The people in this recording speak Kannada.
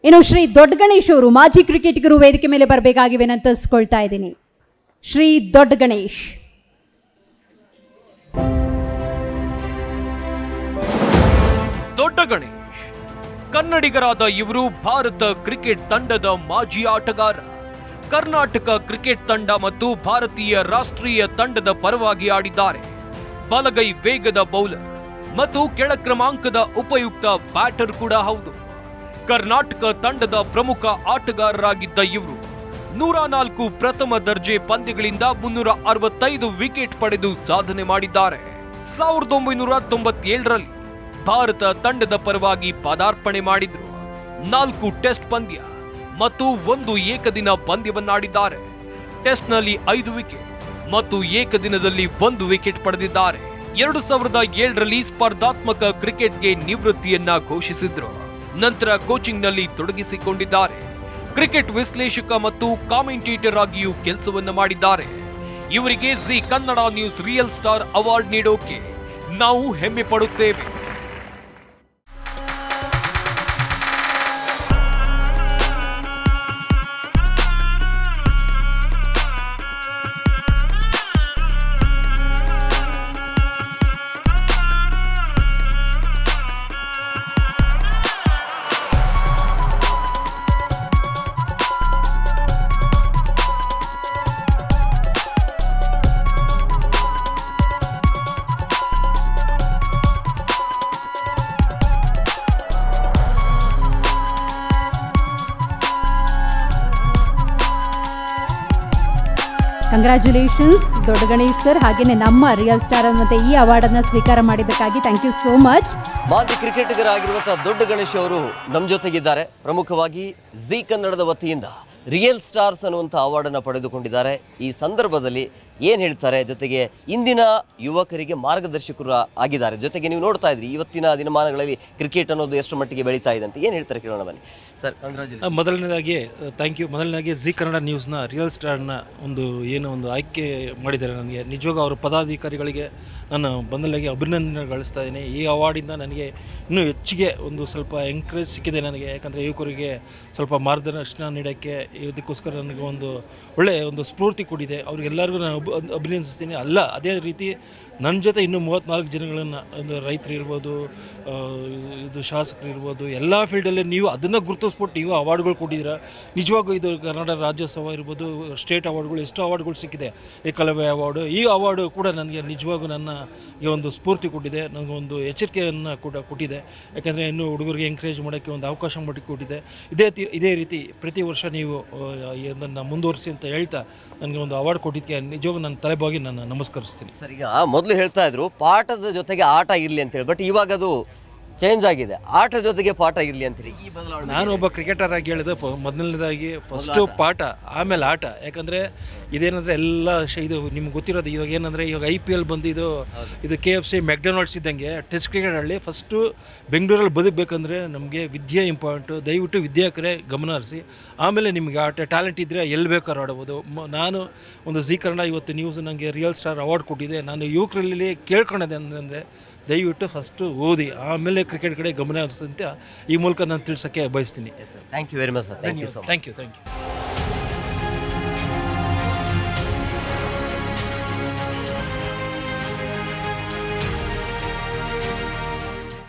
ಇನ್ನು ಶ್ರೀ ದೊಡ್ಡ ಗಣೇಶ್ ಅವರು ಮಾಜಿ ಕ್ರಿಕೆಟಿಗರು ವೇದಿಕೆ ಮೇಲೆ ಬರಬೇಕಾಗಿ ವಿನಂತಿಸ್ಕೊಳ್ತಾ ಇದ್ದೀನಿ. ಶ್ರೀ ದೊಡ್ಡ ಗಣೇಶ್. ದೊಡ್ಡ ಗಣೇಶ್ ಕನ್ನಡಿಗರಾದ ಇವರು ಭಾರತ ಕ್ರಿಕೆಟ್ ತಂಡದ ಮಾಜಿ ಆಟಗಾರ. ಕರ್ನಾಟಕ ಕ್ರಿಕೆಟ್ ತಂಡ ಮತ್ತು ಭಾರತೀಯ ರಾಷ್ಟ್ರೀಯ ತಂಡದ ಪರವಾಗಿ ಆಡಿದ್ದಾರೆ. ಬಲಗೈ ವೇಗದ ಬೌಲರ್ ಮತ್ತು ಕೆಳ ಕ್ರಮಾಂಕದ ಉಪಯುಕ್ತ ಬ್ಯಾಟರ್ ಕೂಡ ಹೌದು. ಕರ್ನಾಟಕ ತಂಡದ ಪ್ರಮುಖ ಆಟಗಾರರಾಗಿದ್ದ ಇವರು 104 ಪ್ರಥಮ ದರ್ಜೆ ಪಂದ್ಯಗಳಿಂದ 365 ವಿಕೆಟ್ ಪಡೆದು ಸಾಧನೆ ಮಾಡಿದ್ದಾರೆ. 1997ರಲ್ಲಿ ಭಾರತ ತಂಡದ ಪರವಾಗಿ ಪದಾರ್ಪಣೆ ಮಾಡಿದ್ರು. 4 ಟೆಸ್ಟ್ ಪಂದ್ಯ ಮತ್ತು 1 ಏಕದಿನ ಪಂದ್ಯವನ್ನಾಡಿದ್ದಾರೆ. ಟೆಸ್ಟ್ನಲ್ಲಿ 5 ವಿಕೆಟ್ ಮತ್ತು ಏಕದಿನದಲ್ಲಿ 1 ವಿಕೆಟ್ ಪಡೆದಿದ್ದಾರೆ. 2007ರಲ್ಲಿ ಸ್ಪರ್ಧಾತ್ಮಕ ಕ್ರಿಕೆಟ್ಗೆ ನಿವೃತ್ತಿಯನ್ನ ಘೋಷಿಸಿದ್ರು. ನಂತರ ಕೋಚಿಂಗ್ನಲ್ಲಿ ತೊಡಗಿಸಿಕೊಂಡಿದ್ದಾರೆ. ಕ್ರಿಕೆಟ್ ವಿಶ್ಲೇಷಕ ಮತ್ತು ಕಾಮೆಂಟೇಟರ್ ಆಗಿಯೂ ಕೆಲಸವನ್ನ ಮಾಡಿದ್ದಾರೆ. ಇವರಿಗೆ Zee Kannada news real star award ನೀಡೋಕೆ ನಾವು ಹೆಮ್ಮೆ ಪಡುತ್ತೇವೆ. ಕಂಗ್ರ್ಯಾಚುಲೇಷನ್ಸ್ ದೊಡ್ಡ ಗಣೇಶ್ ಸರ್. ಹಾಗೇನೆ ನಮ್ಮ ರಿಯಲ್ ಸ್ಟಾರ್ ಅನ್ನುವಂತೆ ಈ ಅವಾರ್ಡನ್ನು ಸ್ವೀಕಾರ ಮಾಡಿದ್ದಕ್ಕಾಗಿ ಥ್ಯಾಂಕ್ ಯು ಸೋ ಮಚ್. ಮಾಜಿ ಕ್ರಿಕೆಟಿಗರಾಗಿರುವಂತಹ ದೊಡ್ಡ ಗಣೇಶ್ ಅವರು ನಮ್ಮ ಜೊತೆಗಿದ್ದಾರೆ. ಪ್ರಮುಖವಾಗಿ ಜಿ ಕನ್ನಡದ ವತಿಯಿಂದ ರಿಯಲ್ ಸ್ಟಾರ್ಸ್ ಅನ್ನುವಂಥ ಅವಾರ್ಡನ್ನು ಪಡೆದುಕೊಂಡಿದ್ದಾರೆ. ಈ ಸಂದರ್ಭದಲ್ಲಿ ಏನು ಹೇಳ್ತಾರೆ, ಜೊತೆಗೆ ಇಂದಿನ ಯುವಕರಿಗೆ ಮಾರ್ಗದರ್ಶಕರು ಆಗಿದ್ದಾರೆ. ಜೊತೆಗೆ ನೀವು ನೋಡ್ತಾ ಇದ್ರಿ ಇವತ್ತಿನ ದಿನಮಾನಗಳಲ್ಲಿ ಕ್ರಿಕೆಟ್ ಅನ್ನೋದು ಎಷ್ಟು ಮಟ್ಟಿಗೆ ಬೆಳೀತಾ ಇದೆ ಅಂತ ಏನು ಹೇಳ್ತಾರೆ ಕೇಳೋಣ ಬನ್ನಿ ಸರ್. ಕಂಗ್ರಾಚುಲೇಷನ್. ಮೊದಲನೇದಾಗಿ ಥ್ಯಾಂಕ್ ಯು. ಮೊದಲನೇದಾಗಿ ಜಿ ಕನ್ನಡ ನ್ಯೂಸ್ನ ರಿಯಲ್ ಸ್ಟಾರ್ನ ಒಂದು ಆಯ್ಕೆ ಮಾಡಿದ್ದಾರೆ. ನನಗೆ ನಿಜವಾಗ ಅವರ ಪದಾಧಿಕಾರಿಗಳಿಗೆ ನಾನು ಬಂದಲ್ಲಿಗೆ ಅಭಿನಂದನೆ ಗಳಿಸ್ತಾ ಇದ್ದೀನಿ. ಈ ಅವಾರ್ಡಿಂದ ನನಗೆ ಇನ್ನೂ ಹೆಚ್ಚಿಗೆ ಸ್ವಲ್ಪ ಎಂಕರೇಜ್ ಸಿಕ್ಕಿದೆ ನನಗೆ. ಯಾಕಂದರೆ ಯುವಕರಿಗೆ ಸ್ವಲ್ಪ ಮಾರ್ಗದರ್ಶನ ನೀಡೋಕ್ಕೆ ಇದಕ್ಕೋಸ್ಕರ ನನಗೆ ಒಳ್ಳೆಯ ಸ್ಫೂರ್ತಿ ಕೊಟ್ಟಿದೆ. ಅವ್ರಿಗೆಲ್ಲರಿಗೂ ನಾನು ಅಭಿನಂದಿಸ್ತೀನಿ. ಅದೇ ರೀತಿ ನನ್ನ ಜೊತೆ ಇನ್ನೂ 34 ಜನಗಳನ್ನು, ರೈತರು ಇರ್ಬೋದು, ಶಾಸಕರು ಇರ್ಬೋದು, ಎಲ್ಲ ಫೀಲ್ಡಲ್ಲಿ ನೀವು ಅದನ್ನು ಗುರುತಿಸ್ಬಿಟ್ಟು ನೀವು ಅವಾರ್ಡ್ಗಳು ಕೊಟ್ಟಿದ್ದೀರ. ನಿಜವಾಗೂ ಇದು ಕನ್ನಡ ರಾಜ್ಯೋತ್ಸವ ಇರ್ಬೋದು, ಸ್ಟೇಟ್ ಅವಾರ್ಡ್ಗಳು, ಎಷ್ಟು ಅವಾರ್ಡ್ಗಳು ಸಿಕ್ಕಿದೆ. ಏಕಲವ್ಯ ಅವಾರ್ಡು, ಈ ಅವಾರ್ಡು ಕೂಡ ನನಗೆ ನಿಜವಾಗೂ ನನಗೆ ಸ್ಫೂರ್ತಿ ಕೊಟ್ಟಿದೆ. ನನಗೊಂದು ಎಚ್ಚರಿಕೆಯನ್ನು ಕೂಡ ಕೊಟ್ಟಿದೆ. ಯಾಕಂದರೆ ಇನ್ನೂ ಹುಡುಗರಿಗೆ ಎಂಕರೇಜ್ ಮಾಡೋಕ್ಕೆ ಒಂದು ಅವಕಾಶ ಕೊಟ್ಟಿದೆ. ಇದೇ ರೀತಿ ಪ್ರತಿ ವರ್ಷ ನೀವು ಅದನ್ನು ಮುಂದುವರಿಸಿ ಅಂತ ಹೇಳ್ತಾ ನನಗೆ ಒಂದು ಅವಾರ್ಡ್ ಕೊಟ್ಟಿದ್ದಕ್ಕೆ ನಿಜವಾಗೂ ನನ್ನ ತಲೆಬಾಗಿ ನಾನು ನಮಸ್ಕರಿಸ್ತೀನಿ ಸರ್. ಈಗ ಮೊದಲು ಹೇಳ್ತಾ ಇದ್ರು ಪಾಠದ ಜೊತೆಗೆ ಆಟ ಇರಲಿ ಅಂತೇಳಿ, ಬಟ್ ಇವಾಗ ಅದು ಚೇಂಜ್ ಆಗಿದೆ. ಆಟ ಜೊತೆಗೆ ಪಾಠ ಇರಲಿ ಅಂತೇಳಿ ಈ ಬದಲಾವಣೆ. ನಾನು ಒಬ್ಬ ಕ್ರಿಕೆಟರ್ ಆಗಿ ಹೇಳಿದೆ, ಮೊದಲನೇದಾಗಿ ಫಸ್ಟು ಪಾಠ, ಆಮೇಲೆ ಆಟ. ಯಾಕಂದರೆ ಇದೇನಂದರೆ ಎಲ್ಲ ಇದು ನಿಮ್ಗೆ ಗೊತ್ತಿರೋದು. ಇವಾಗ ಏನಂದರೆ ಇವಾಗ IPL ಬಂದು ಇದು KFC ಮೆಕ್ಡೊನಾಲ್ಡ್ಸ್ ಇದ್ದಂಗೆ ಟೆಸ್ಟ್ ಕ್ರಿಕೆಟ್ ಆಡಲಿ. ಫಸ್ಟು ಬೆಂಗಳೂರಲ್ಲಿ ಬದುಕಬೇಕಂದ್ರೆ ನಮಗೆ ವಿದ್ಯೆ ಇಂಪಾರ್ಟೆಂಟು. ದಯವಿಟ್ಟು ವಿದ್ಯಾ ಕಡೆ ಗಮನ ಹರಿಸಿ. ಆಮೇಲೆ ನಿಮಗೆ ಟ್ಯಾಲೆಂಟ್ ಇದ್ದರೆ ಎಲ್ಲಿ ಬೇಕಾದ್ರೂ ಆಡ್ಬೋದು. ನಾನು ಒಂದು ಜಿ ಕನ್ನಡ ಇವತ್ತು ನ್ಯೂಸ್ ನನಗೆ ರಿಯಲ್ ಸ್ಟಾರ್ ಅವಾರ್ಡ್ ಕೊಟ್ಟಿದೆ. ನಾನು ಯುವಕರಲ್ಲಿ ಕೇಳ್ಕೊಳ್ಳೋದೆ ಅಂದರೆ ದಯವಿಟ್ಟು ಫಸ್ಟು ಓದಿ ಆಮೇಲೆ ಕ್ರಿಕೆಟ್ ಕಡೆ ಗಮನ ಹರಿಸಂತ ಈ ಮೂಲಕ ನಾನು ತಿಳಿಸೋಕ್ಕೆ ಬಯಸ್ತೀನಿ. Thank you very much sir. Thank you. Thank you.